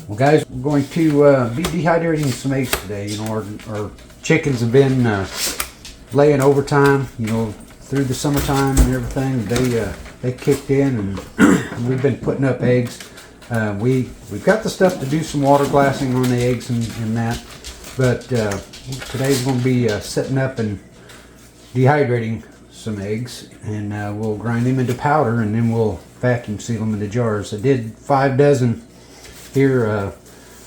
Well guys, we're going to be dehydrating some eggs today. You know, our chickens have been laying overtime, you know, through the summertime and everything. They kicked in and we've been putting up eggs. We've got the stuff to do some water glassing on the eggs and that, but today's going to be setting up and dehydrating some eggs, and we'll grind them into powder and then we'll vacuum seal them into jars. I did 5 dozen here a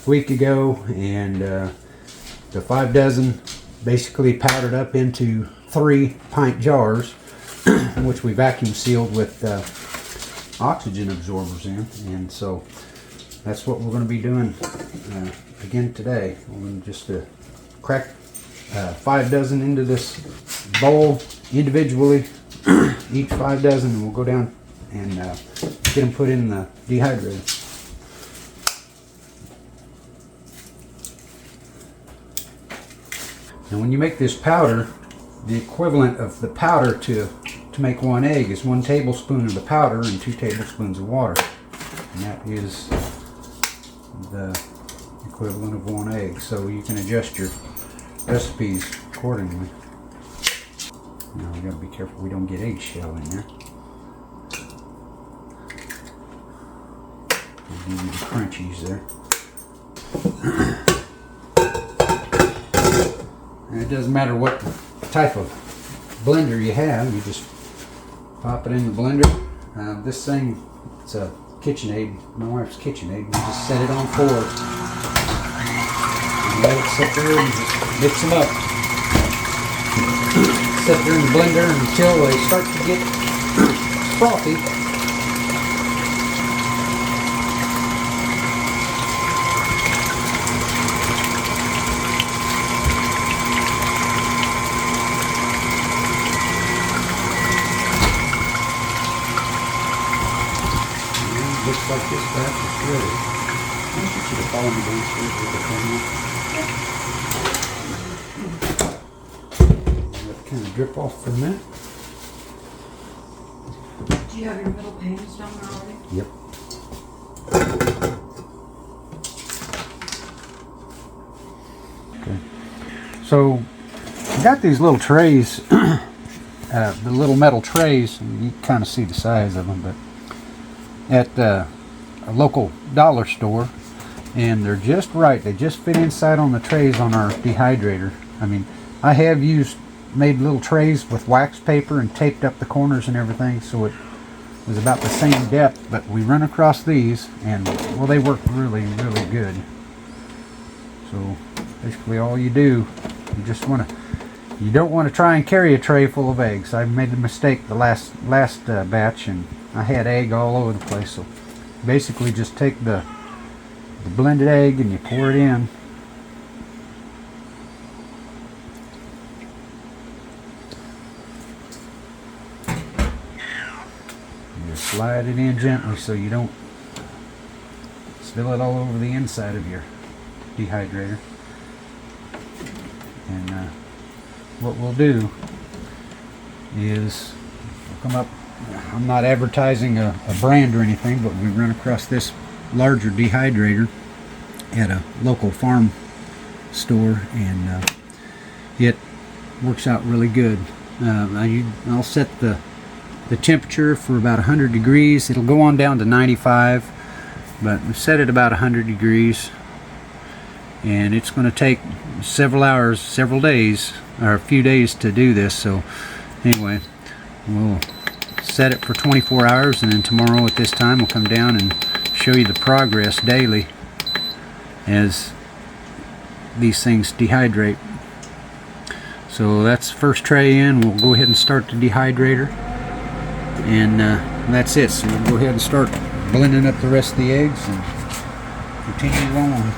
week ago, and the 5 dozen basically powdered up into 3-pint jars, which we vacuum sealed with oxygen absorbers in, and so that's what we're going to be doing again today. We're going to just crack 5 dozen into this bowl individually, each 5 dozen, and we'll go down and get them put in the dehydrator. And when you make this powder, the equivalent of the powder to make 1 egg is 1 tablespoon of the powder and 2 tablespoons of water. And that is the equivalent of 1 egg. So you can adjust your recipes accordingly. Now we gotta be careful we don't get eggshell in there. I'll give you the crunchies there. And it doesn't matter what type of blender you have, you just pop it in the blender. This thing, it's a KitchenAid, my wife's KitchenAid. We just set it on forward and let it sit there and just mix them up. Sit there in the blender until they start to get frothy. Looks like this batch is ready. I think you should have fallen downstairs with the camera. Let it kind of drip off for a minute. Do you have your middle panes down there already? Yep. Okay. So, I got these little trays, the little metal trays, and you can kind of see the size of them, but at a local dollar store, and they're just right. They just fit inside on the trays on our dehydrator. I mean, I have made little trays with wax paper and taped up the corners and everything, so it was about the same depth, but we run across these and, well, they work really, really good. So basically all you do, you don't want to try and carry a tray full of eggs. I made the mistake the last batch, and I had egg all over the place. So basically just take the blended egg and you pour it in. You just slide it in gently so you don't spill it all over the inside of your dehydrator. And what we'll do is we'll come up. I'm not advertising a brand or anything, but we run across this larger dehydrator at a local farm store, and it works out really good. I'll set the temperature for about 100 degrees. It'll go on down to 95, but we set it about 100 degrees, and it's going to take several hours, several days, or a few days to do this. So anyway, we'll set it for 24 hours, and then tomorrow at this time we'll come down and show you the progress daily as these things dehydrate. So that's the first tray in. We'll go ahead and start the dehydrator, and that's it. So we'll go ahead and start blending up the rest of the eggs and continue on.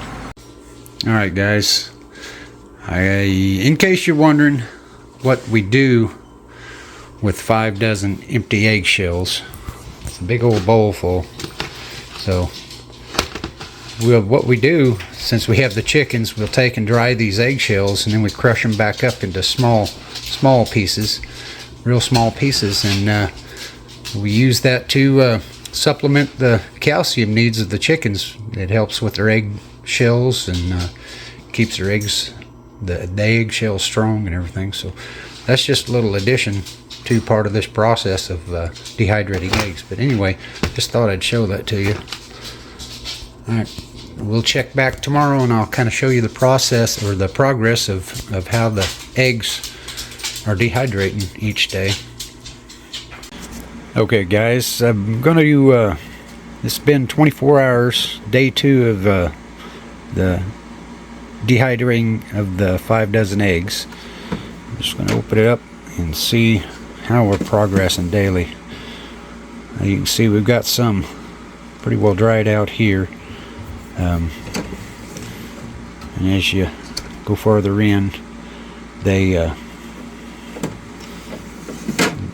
Alright guys, in case you're wondering what we do with 5 dozen empty eggshells, it's a big old bowl full. So what we do, since we have the chickens, we'll take and dry these eggshells, and then we crush them back up into small pieces, real small pieces, and we use that to supplement the calcium needs of the chickens. It helps with their egg shells and keeps their eggs, the egg shells strong and everything. So that's just a little addition to part of this process of dehydrating eggs. But anyway, just thought I'd show that to you. Alright, we'll check back tomorrow and I'll kind of show you the process or the progress of how the eggs are dehydrating each day. Okay guys, I'm going to it's been 24 hours, day 2 of the dehydrating of the 5 dozen eggs. I'm just going to open it up and see how we're progressing daily. You can see we've got some pretty well dried out here, and as you go further in, they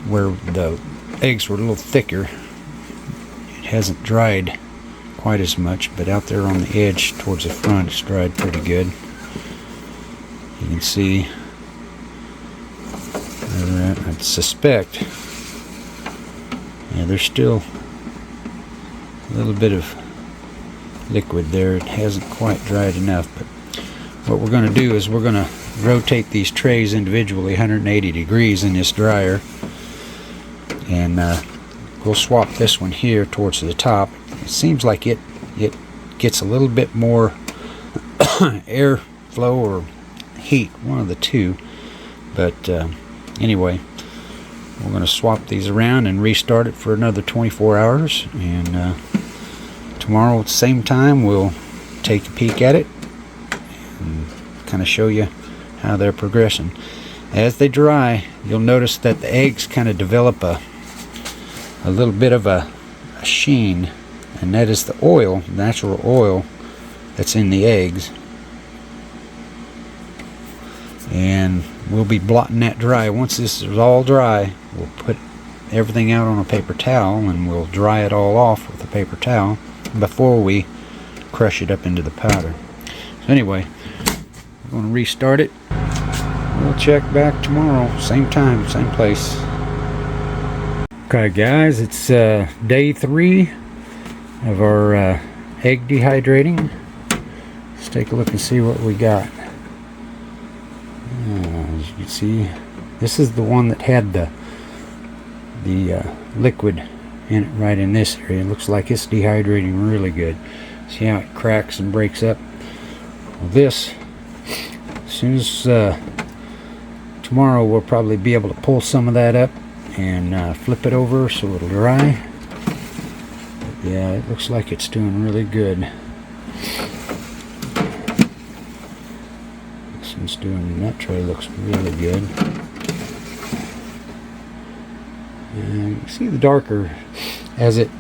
where the eggs were a little thicker, it hasn't dried quite as much, but out there on the edge towards the front it's dried pretty good. You can see I suspect, yeah, there's still a little bit of liquid there. It hasn't quite dried enough, but what we're going to do is we're going to rotate these trays individually 180 degrees in this dryer, and we'll swap this one here towards the top. It seems like it gets a little bit more airflow or heat, one of the two, but anyway, we're going to swap these around and restart it for another 24 hours, and tomorrow at the same time we'll take a peek at it and kind of show you how they're progressing. As they dry, you'll notice that the eggs kind of develop a little bit of a sheen, and that is the oil, natural oil that's in the eggs. And we'll be blotting that dry. Once this is all dry, we'll put everything out on a paper towel and we'll dry it all off with a paper towel before we crush it up into the powder. So anyway, we're going to restart it. We'll check back tomorrow, same time, same place. Okay guys, it's day 3 of our egg dehydrating. Let's take a look and see what we got. As you can see, this is the one that had the liquid in it right in this area. It looks like it's dehydrating really good. See how it cracks and breaks up? Well, this, as soon as tomorrow, we'll probably be able to pull some of that up and flip it over so it'll dry. But yeah, it looks like it's doing really good. This one's doing, that tray looks really good. And you can see the darker as it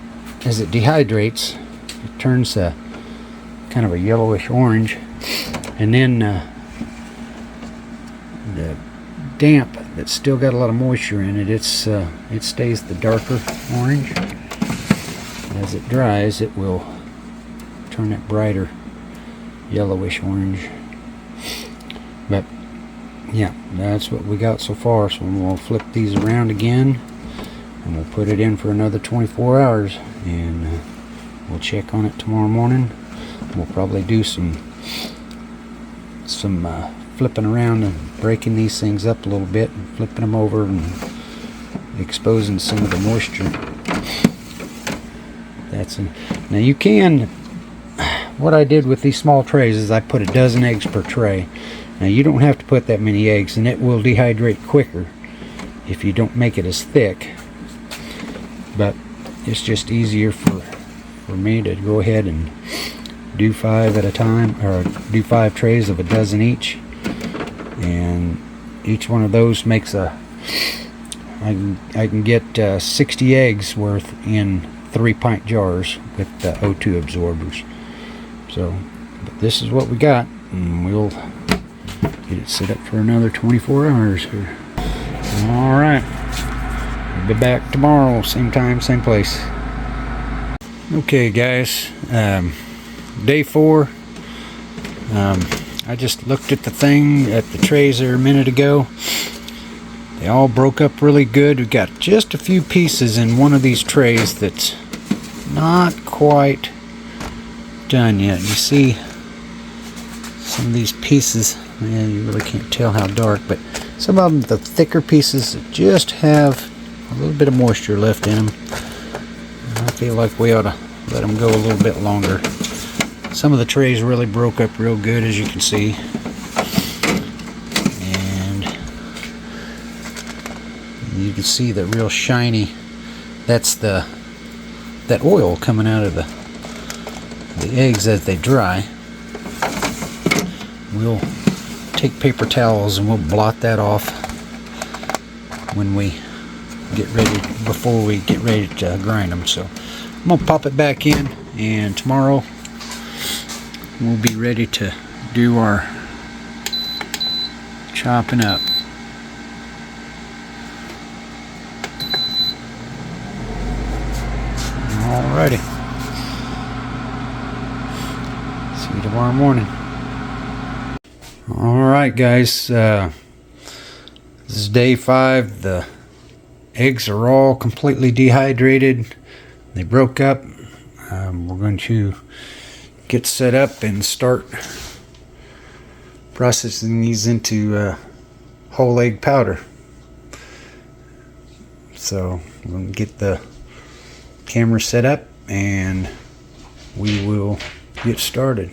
dehydrates, it turns kind of a yellowish orange, and then the damp that's still got a lot of moisture in it, it stays the darker orange. As it dries, it will turn that brighter yellowish orange. But yeah, that's what we got so far. So we'll flip these around again and we'll put it in for another 24 hours, and we'll check on it tomorrow morning. We'll probably do some flipping around and breaking these things up a little bit and flipping them over and exposing some of the moisture. Now you can, what I did with these small trays is I put a dozen eggs per tray. Now you don't have to put that many eggs, and it will dehydrate quicker if you don't make it as thick, but it's just easier for me to go ahead and do 5 at a time, or do 5 trays of a dozen each, and each one of those makes I can get 60 eggs worth in 3-pint jars with the O2 absorbers. So, but this is what we got, and we'll get it set up for another 24 hours here. Alright, we'll be back tomorrow, same time, same place. Okay guys, day 4. I just looked at the trays there a minute ago. They all broke up really good. We've got just a few pieces in one of these trays that's not quite done yet. You see some of these pieces, yeah, you really can't tell how dark, but some of them, the thicker pieces, just have a little bit of moisture left in them. I feel like we ought to let them go a little bit longer. Some of the trays really broke up real good, as you can see. And you can see the real shiny, that's that oil coming out of the eggs as they dry. We'll take paper towels and we'll blot that off when we get ready, before we get ready to grind them. So I'm gonna pop it back in, and tomorrow we'll be ready to do our chopping up. Alrighty. See you tomorrow morning. Alright guys, this is day 5. The eggs are all completely dehydrated. They broke up. We're going to get set up and start processing these into whole egg powder. So we're going to get the camera set up and we will get started.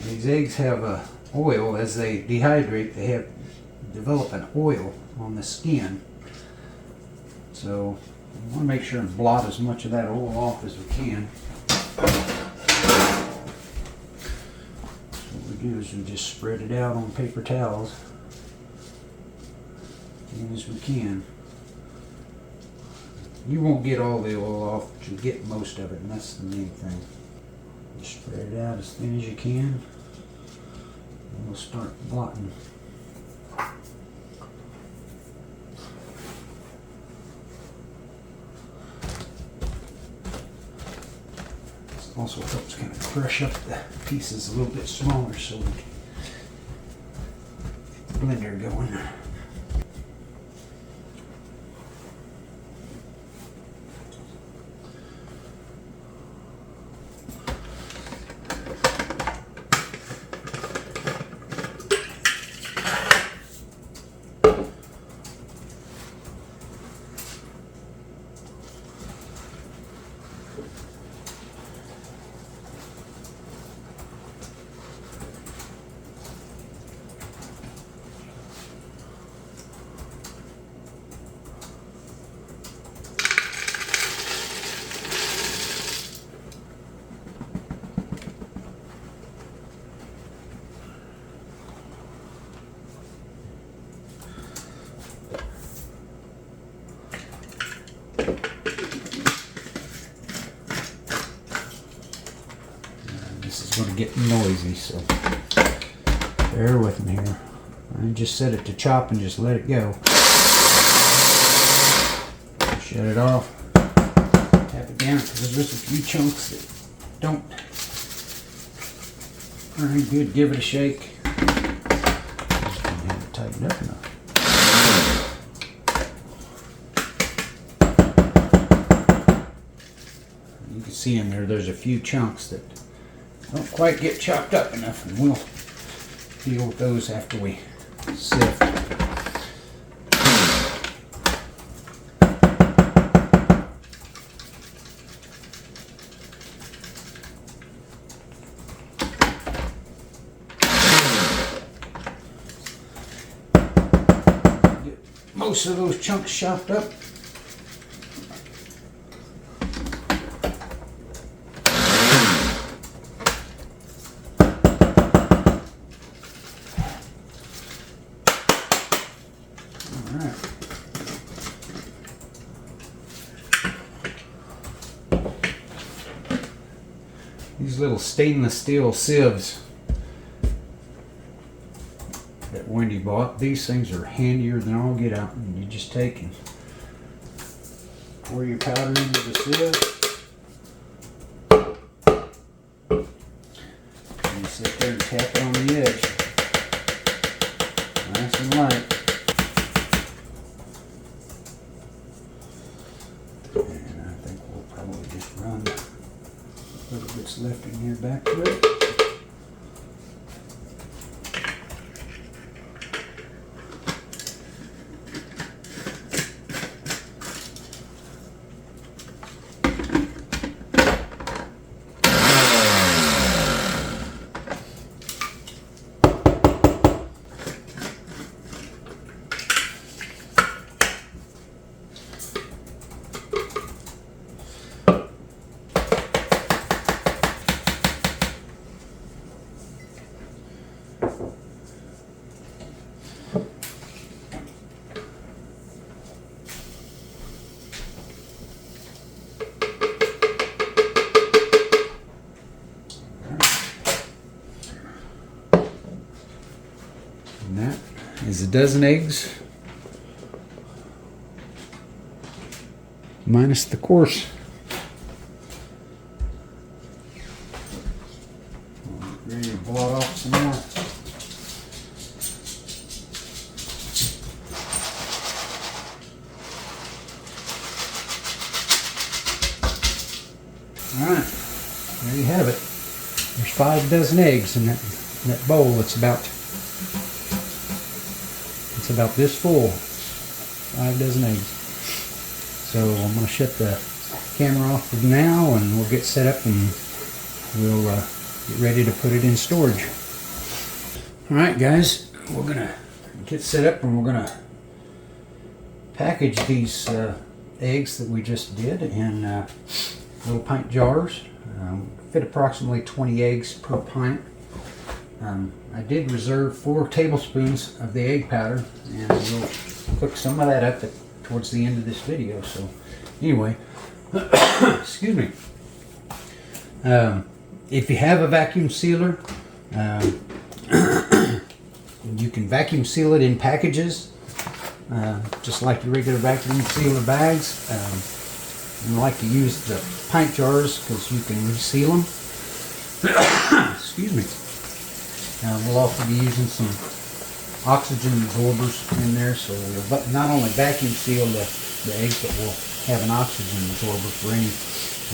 These eggs have oil as they dehydrate. They develop an oil on the skin. So we want to make sure and blot as much of that oil off as we can. So what we do is we just spread it out on paper towels as long as we can. You won't get all the oil off, but you'll get most of it, and that's the main thing. Just spread it out as thin as you can. And we'll start blotting. This also helps kind of crush up the pieces a little bit smaller so we can get the blender going. This is going to get noisy, so bear with me here. I just set it to chop and just let it go. Shut it off. Tap it down because there's just a few chunks that don't grind good. Give it a shake. Just don't have it tightened up enough. You can see in there's a few chunks that don't quite get chopped up enough, and we'll deal with those after we sift. Get most of those chunks chopped up. These little stainless steel sieves that Wendy bought, these things are handier than all get out, and you just take and Pour your powder into the sieve. And you sit there and tap it on the edge. Nice and light. And I think we'll probably just run a little bit's left in here back to it. And that is a dozen eggs minus the course. Ready to blot off some more. Alright, there you have it. There's 5 dozen eggs in that bowl. It's about this full. 5 dozen eggs. So I'm going to shut the camera off for now, and we'll get set up and we'll get ready to put it in storage. Alright guys, we're going to get set up and we're going to package these eggs that we just did in little pint jars. Fit approximately 20 eggs per pint. I did reserve 4 tablespoons of the egg powder, and we'll cook some of that up towards the end of this video. So anyway, excuse me. If you have a vacuum sealer, you can vacuum seal it in packages, just like your regular vacuum sealer bags. I like to use the pint jars because you can reseal them. Excuse me. We'll also be using some oxygen absorbers in there, so we'll not only vacuum seal the eggs, but we'll have an oxygen absorber for any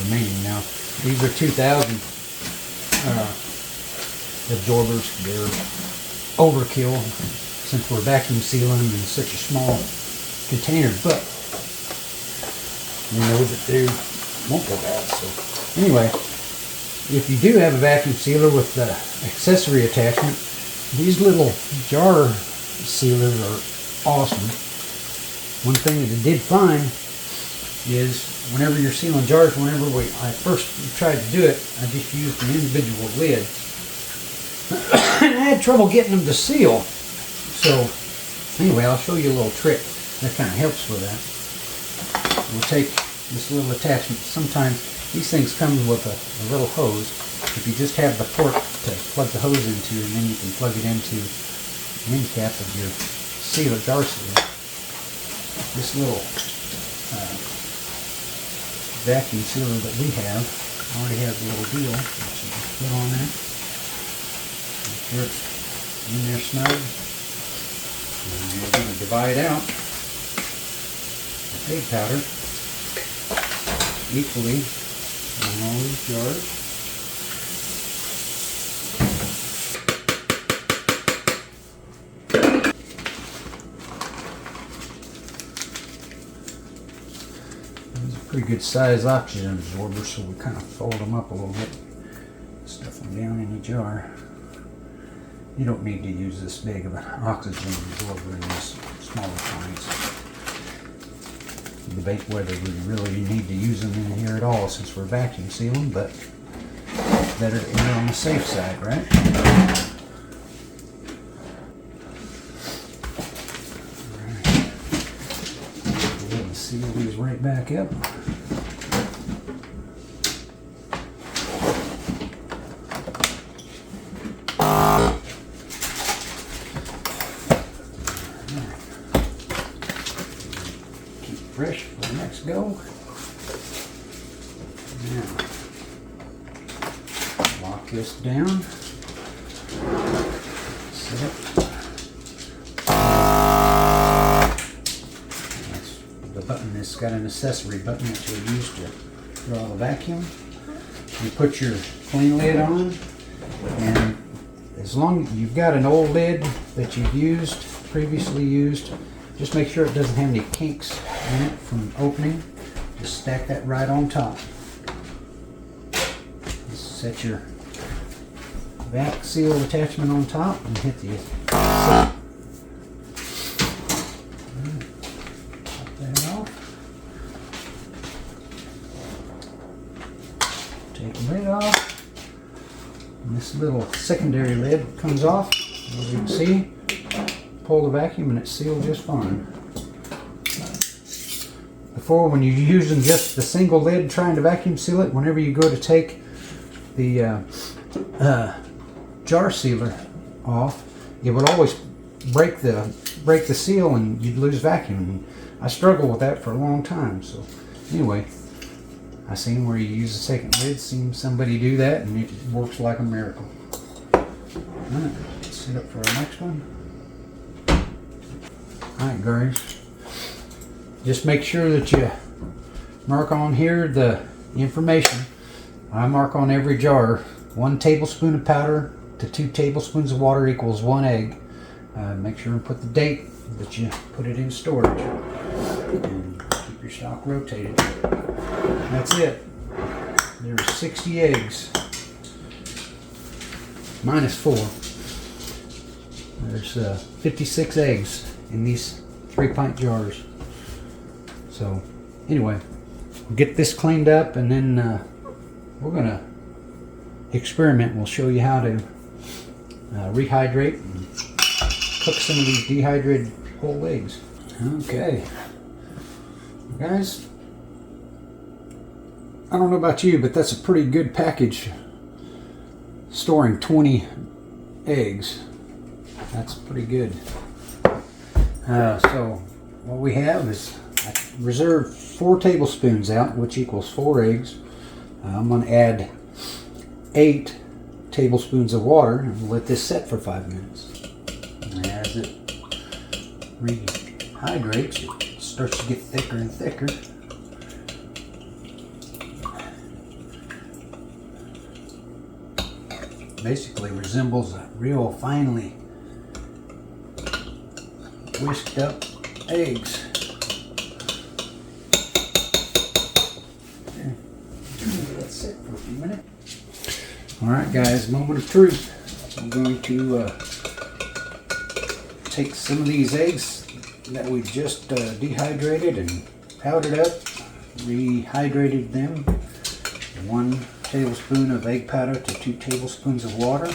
remaining. Now, these are 2,000 absorbers. They're overkill since we're vacuum sealing them in such a small container, but we know that they won't go bad. So anyway, if you do have a vacuum sealer with the accessory attachment, these little jar sealers are awesome. One thing that I did find is whenever you're sealing jars, I first tried to do it, I just used an individual lid. And I had trouble getting them to seal. So anyway, I'll show you a little trick that kind of helps with that. We'll take this little attachment. Sometimes these things come with a little hose. If you just have the port to plug the hose into, and then you can plug it into the end cap of your sealer, jar sealer. This little vacuum sealer that we have already has a little deal that you can put on there. Make sure it's in there snug. And we're going to divide out the egg powder equally on all these jars. These are pretty good size oxygen absorbers, so we kind of fold them up a little bit, stuff them down in the jar. You don't need to use this big of an oxygen absorber in these smaller kinds. Debate whether we really need to use them in here at all since we're vacuum sealing, but better to err on the safe side, right? Alright. Go ahead and seal these right back up. Fresh for the next go. Now, lock this down. Set it. That's the button. It's got an accessory button that you'll use to draw the vacuum. You put your clean lid on, and as long as you've got an old lid that you've previously used, just make sure it doesn't have any kinks in it from opening. Just stack that right on top. Just set your vac seal attachment on top and hit the set. Pop that off. Take the lid off. And this little secondary lid comes off. As you can see, pull the vacuum and it's sealed just fine. Before, when you're using just the single lid trying to vacuum seal it, whenever you go to take the jar sealer off, it would always break the seal and you'd lose vacuum. And I struggled with that for a long time. So anyway, I seen where you use the second lid, seen somebody do that, and it works like a miracle. Alright, let's set up for our next one. Alright guys, just make sure that you mark on here the information. I mark on every jar, 1 tablespoon of powder to 2 tablespoons of water equals 1 egg. Make sure and put the date that you put it in storage. And keep your stock rotated. That's it. There's 60 eggs. Minus 4. There's 56 eggs in these 3-pint jars. So anyway, we'll get this cleaned up, and then we're gonna experiment. We'll show you how to rehydrate and cook some of these dehydrated whole eggs. Okay, guys, I don't know about you, but that's a pretty good package. Storing 20 eggs, that's pretty good. So what we have is, I reserved 4 tablespoons out, which equals 4 eggs. I'm going to add 8 tablespoons of water and let this set for 5 minutes. And as it rehydrates, it starts to get thicker and thicker. Basically resembles a real finely whisked up eggs. Let's sit for a few minutes. Alright guys, moment of truth. I'm going to take some of these eggs that we just dehydrated and powdered up, rehydrated them. 1 tablespoon of egg powder to 2 tablespoons of water.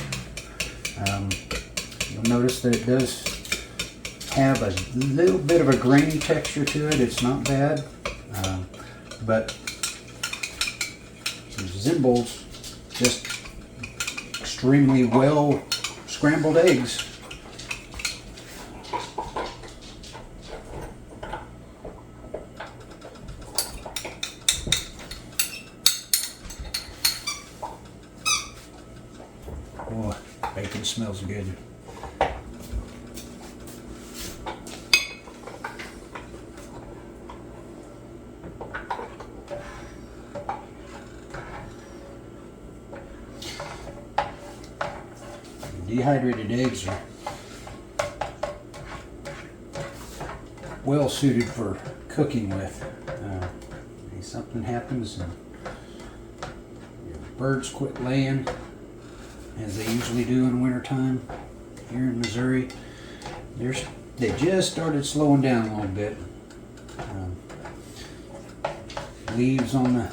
You'll notice that it does have a little bit of a grainy texture to it. It's not bad, but it resembles just extremely well scrambled eggs. Oh, bacon smells good. Dehydrated eggs are well suited for cooking with. If something happens and your birds quit laying, as they usually do in wintertime here in Missouri, they just started slowing down a little bit. Leaves on the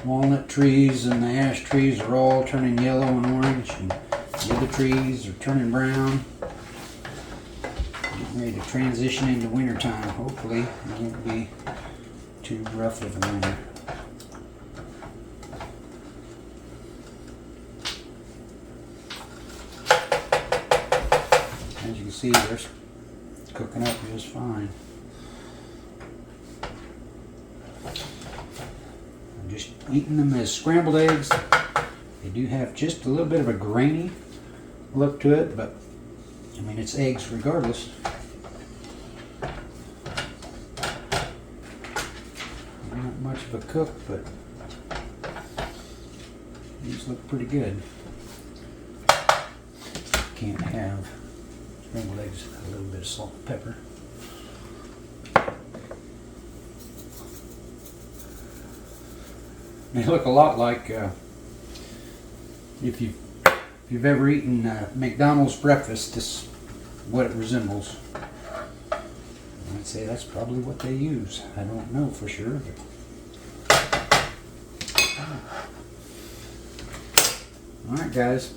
walnut trees and the ash trees are all turning yellow and orange, and the other trees are turning brown. Getting ready to transition into wintertime. Hopefully it won't be too rough of a winter. As you can see, they're cooking up just fine. eating them as scrambled eggs. They do have just a little bit of a grainy look to it, but I mean, it's eggs regardless. Not much of a cook, but these look pretty good. Can't have scrambled eggs with a little bit of salt and pepper. They look a lot like if you've ever eaten McDonald's breakfast, this is what it resembles. I'd say that's probably what they use. I don't know for sure, but alright guys,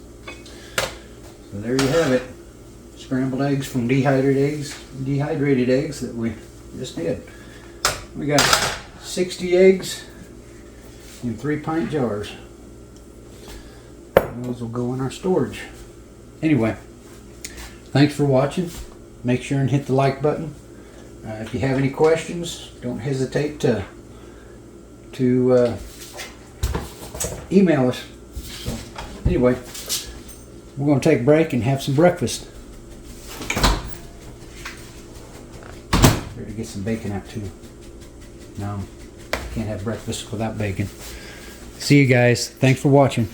so there you have it. Scrambled eggs from dehydrated eggs that we just did. We got 60 eggs in 3-pint jars. Those will go in our storage. Anyway, thanks for watching. Make sure and hit the like button. If you have any questions, don't hesitate to email us. So, anyway, we're going to take a break and have some breakfast. Here to get some bacon out too. No, can't have breakfast without bacon. See you guys. Thanks for watching.